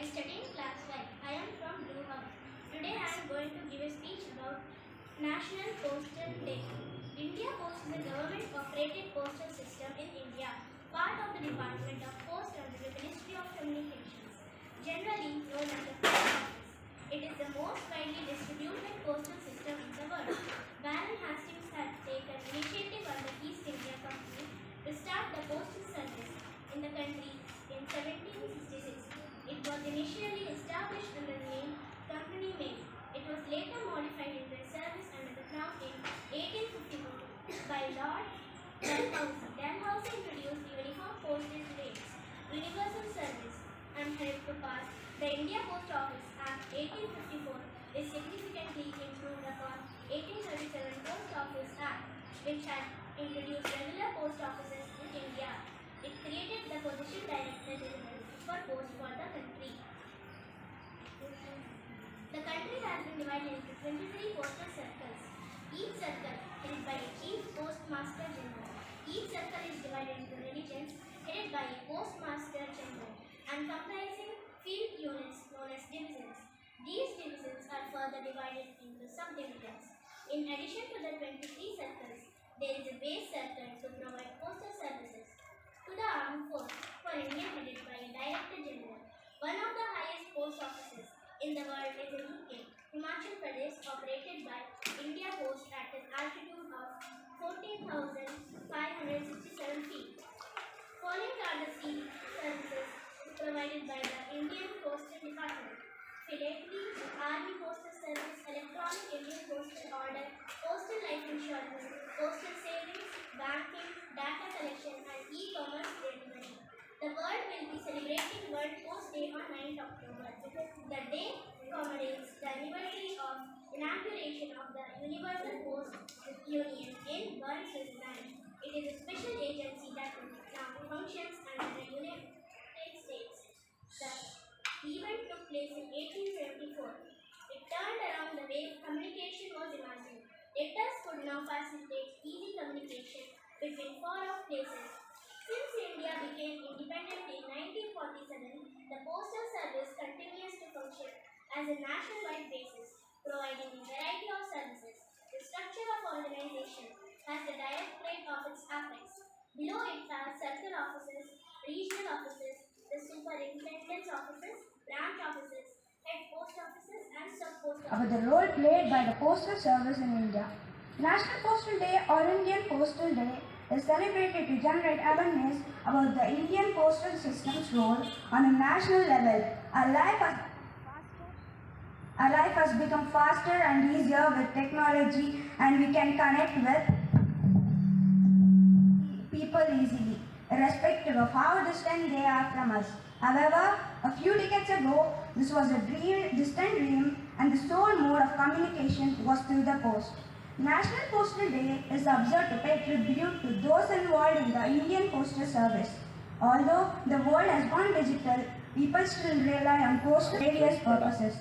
I study in class 5. I am from Blue House. Today I am going to give a speech about National Postal Day. India Post is a government-operated postal system in India, part of the Department of Post under the Ministry of Communications, generally known as the Post Office. It is the most widely distributed postal system in the world. Baron Hastings had taken initiative under East India Company to start the postal service in the country in 1766. It was initially established under the name Company Mail. It was later modified into a service under the Crown in 1852 by Lord Dalhousie. Dalhousie introduced uniform postage rates, universal service, and helped to pass the India Post Office Act 1854 is significantly improved upon 1837 Post Office Act, which had introduced regular post offices in India. It created the position Director General for Post for the country. The country has been divided into 23 postal circles, each circle headed by a Chief Postmaster General. Each circle is divided into regions headed by a Postmaster General and comprising field units known as divisions. These divisions are further divided into subdivisions. In addition to the 23 circles, there is a base circle to provide postal services to the armed force for India headed by a Director General. One of the highest post offices in the world is in Himachal Pradesh, operated by India Post at an altitude of 14,567 feet. Following are the services provided by the Indian Postal Department: Philately, Army Postal Service, Electronic Indian Postal Order, Postal Life Insurance, Postal Savings, Banking, Data Collection, and E-commerce trade money. The world will be celebrating World Post Day on 9th October. The day commemorates the anniversary of inauguration of the Universal Post Union in Bern, Switzerland. It is a special agency that now functions under the United States. The event took place in 1874. It turned around the way communication was imagined. Letters could now facilitate easy communication between far-off places. Since India became independent in 1947, the postal service continues to function as a nationwide basis, providing a variety of services. The structure of organization has the Directorate of its apex. Below it are circle offices, regional offices, the superintendent's offices, branch offices, head post offices, and sub-post offices. About the role played by the postal service in India. National Postal Day or Indian Postal Day is celebrated to generate awareness about the Indian postal system's role on a national level. Our life has become faster and easier with technology, and we can connect with people easily, irrespective of how distant they are from us. However, a few decades ago, this was a distant dream, and the sole mode of communication was through the post. National Postal Day is observed to pay tribute to those involved in the Indian Postal Service. Although the world has gone digital, people still rely on post for various purposes.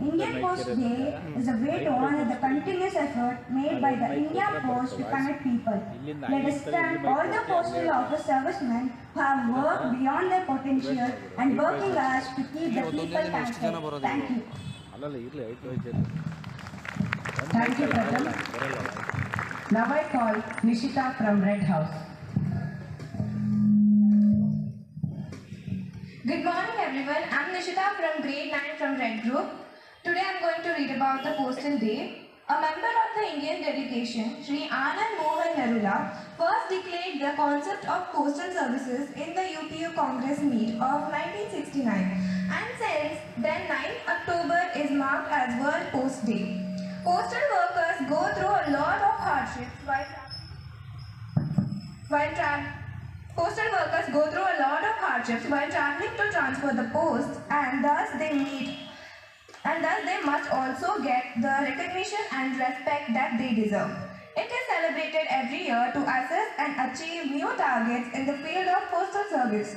Indian Post Day is a way to honor the continuous effort made by the India Post to connect people. Let us thank all the postal office servicemen who have worked beyond their potential and working hours to keep the people connected. Thank you. Thank you, Pratham. Now I call Nishita from Red House. Good morning everyone, I'm Nishita from grade 9 from Red Group. Today I'm going to read about the Postal Day. A member of the Indian delegation, Sri Anand Mohan Narula, first declared the concept of postal services in the UPU Congress meet of 1969, and since then 9th October is marked as World Post Day. Postal workers go through a lot of hardships while traveling to transfer the post, and thus they must also get the recognition and respect that they deserve. It is celebrated every year to assess and achieve new targets in the field of postal service.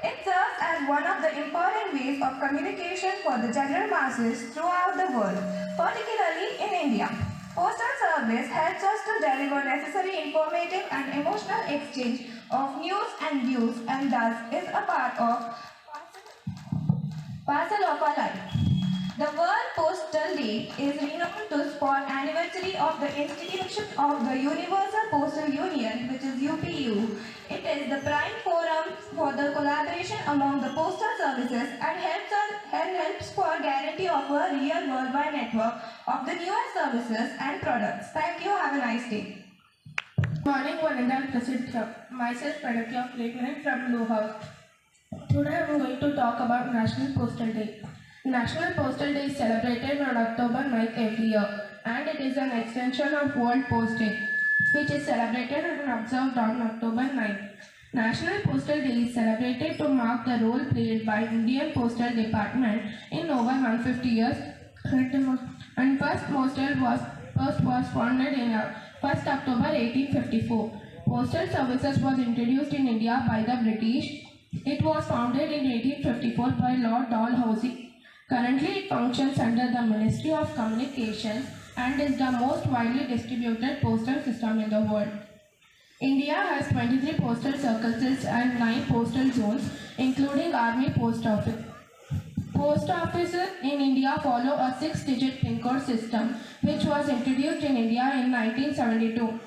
It serves as one of the important ways of communication for the general masses throughout the world, particularly in India. Postal service helps us to deliver necessary informative and emotional exchange of news and views, and thus is a part of parcel of our life. The World Postal Day is renowned for anniversary of the institution of the Universal Postal Union, which is UPU. It is the prime forum for the collaboration among the postal services and helps for guarantee of a real worldwide network of the newest services and products. Thank you. Have a nice day. Good morning, Vananda Prasidha. Myself, Pradakya Playground from Low House. Today I am going to talk about National Postal Day. National Postal Day is celebrated on October 9th every year, and it is an extension of World Post Day, which is celebrated and observed on October 9th. National Postal Day is celebrated to mark the role played by Indian Postal Department in over 150 years, and Post was founded in 1st October 1854. Postal services was introduced in India by the British. It was founded in 1854 by Lord Dalhousie. Currently, it functions under the Ministry of Communications and is the most widely distributed postal system in the world. India has 23 postal circles and 9 postal zones, including Army Post Office. Post offices in India follow a 6-digit PIN code system, which was introduced in India in 1972.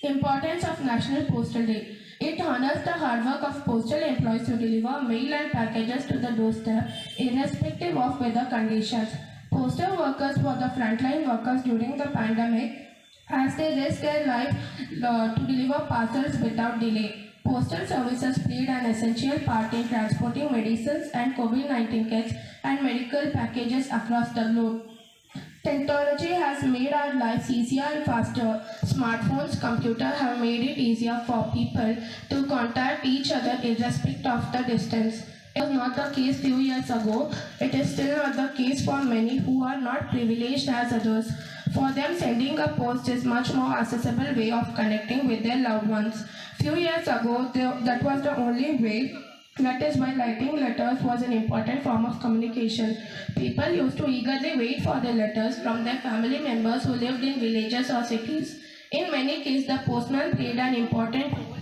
Importance of National Postal Day. It honors the hard work of postal employees to deliver mail and packages to the doorstep, irrespective of weather conditions. Postal workers were the frontline workers during the pandemic, as they risked their life to deliver parcels without delay. Postal services played an essential part in transporting medicines and COVID-19 kits and medical packages across the globe. Technology has made our lives easier and faster. Smartphones, computers have made it easier for people to contact each other irrespective of the distance. It was not the case few years ago. It is still not the case for many who are not privileged as others. For them, sending a post is much more accessible way of connecting with their loved ones. Few years ago, that was the only way. That is why writing letters was an important form of communication. People used to eagerly wait for their letters from their family members who lived in villages or cities. In many cases, the postman played an important role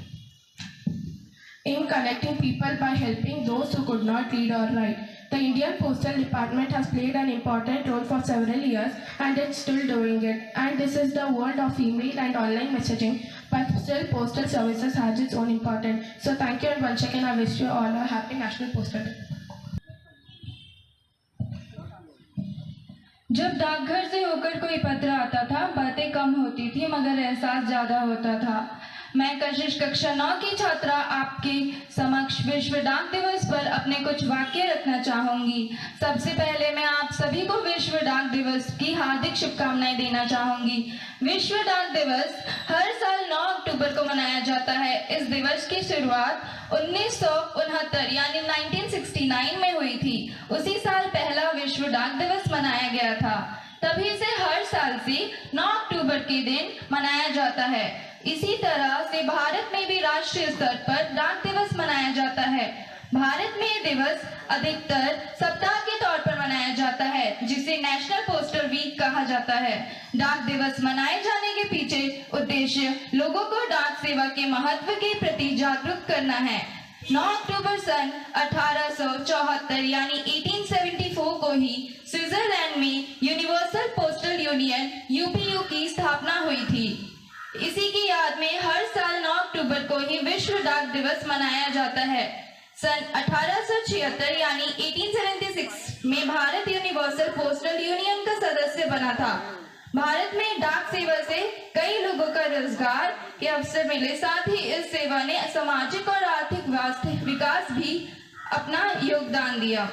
in connecting people by helping those who could not read or write. The Indian Postal Department has played an important role for several years, and it's still doing it. And this is the world of email and online messaging, but still postal services has its own importance. So thank you, and once again I wish you all a happy National Postal Day. जब डाकघर से होकर कोई पत्र आता था, बातें कम होती थी मगर एहसास ज़्यादा होता था। मैं कशिश कक्षा 9 की छात्रा आपके समक्ष विश्व डाक दिवस पर अपने कुछ वाक्य रखना चाहूँगी। सबसे पहले मैं आप सभी को विश्व डाक दिवस की हार्दिक शुभकामनाएं देना चाहूँगी। विश्व डाक दिवस हर साल 9 अक्टूबर को मनाया जाता है। इस दिवस की शुरुआत 1969 यानी 1969 में हुई थी। उसी साल पहला विश्व डाक दिवस मनाया गया था। तभी से हर साल से 9 अक्टूबर के दिन मनाया जाता है। इसी तरह से भारत में भी राष्ट्रीय स्तर पर डाक दिवस मनाया जाता है। भारत में ये दिवस अधिकतर सप्ताह के तौर पर मनाया जाता है, जिसे नेशनल पोस्टल वीक कहा जाता है। डाक दिवस मनाए जाने के पीछे उद्देश्य लोगों को डाक सेवा के महत्व के प्रति जागरूक करना है। 9 अक्टूबर सन 1874 यानी 1874 को ही स्विट्जरलैंड में यूनिवर्सल पोस्टल यूनियन यूपीयू की स्थापना हुई थी। इसी की याद में हर साल 9 अक्टूबर को ही विश्व डाक दिवस मनाया जाता है। सन 1876 यानी 1876 में भारत यूनिवर्सल पोस्टल यूनियन का सदस्य बना था। भारत में डाक सेवा से कई लोगों का रोजगार के अवसर मिले, साथ ही इस सेवा ने सामाजिक और आर्थिक विकास भी अपना योगदान दिया।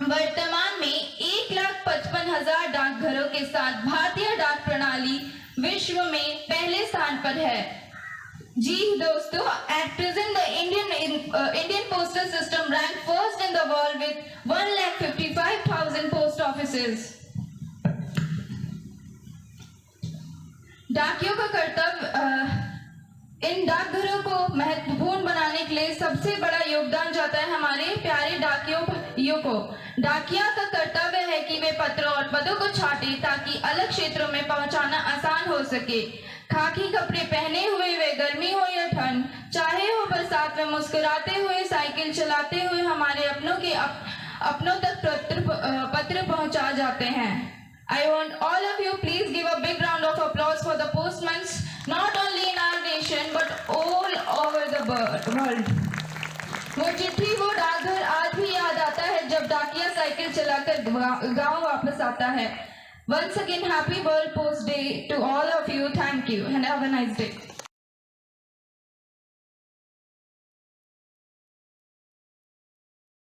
वर्तमान में 1,55,000 डाकघरों के साथ भारतीय डाक प्रणाली विश्व में पहले स्थान पर है। जी दोस्तों, at present the Indian postal system ranked first in the world with 1,55,000 post offices. डाकियों का कर्तव्य इन डाकघरों को महत्वपूर्ण बनाने के लिए सबसे बड़ा योगदान जाता है हमारे प्यारे डाकियों को। डाकिया का कर्तव्य है कि वे पत्र और पदों को छांटे ताकि अलग क्षेत्रों में पहुंचाना आसान हो सके। खाकी कपड़े पहने हुए वे गर्मी हो या ठंड, चाहे हो बरसात में मुस्कुराते हुए, साइकिल चलाते हुए हमारे अपनों के अपनों तक पत्र पहुंचा जाते हैं। I want all of you please give a big round of applause for the postmen, not only in our nation but all over the world. वो चिट्ठी वो डाकघर आज भी याद आता है जब डाकिया साइकिल चलाकर गांव वापस आता है। Once again, happy World Post Day to all of you. Thank you and have a nice day.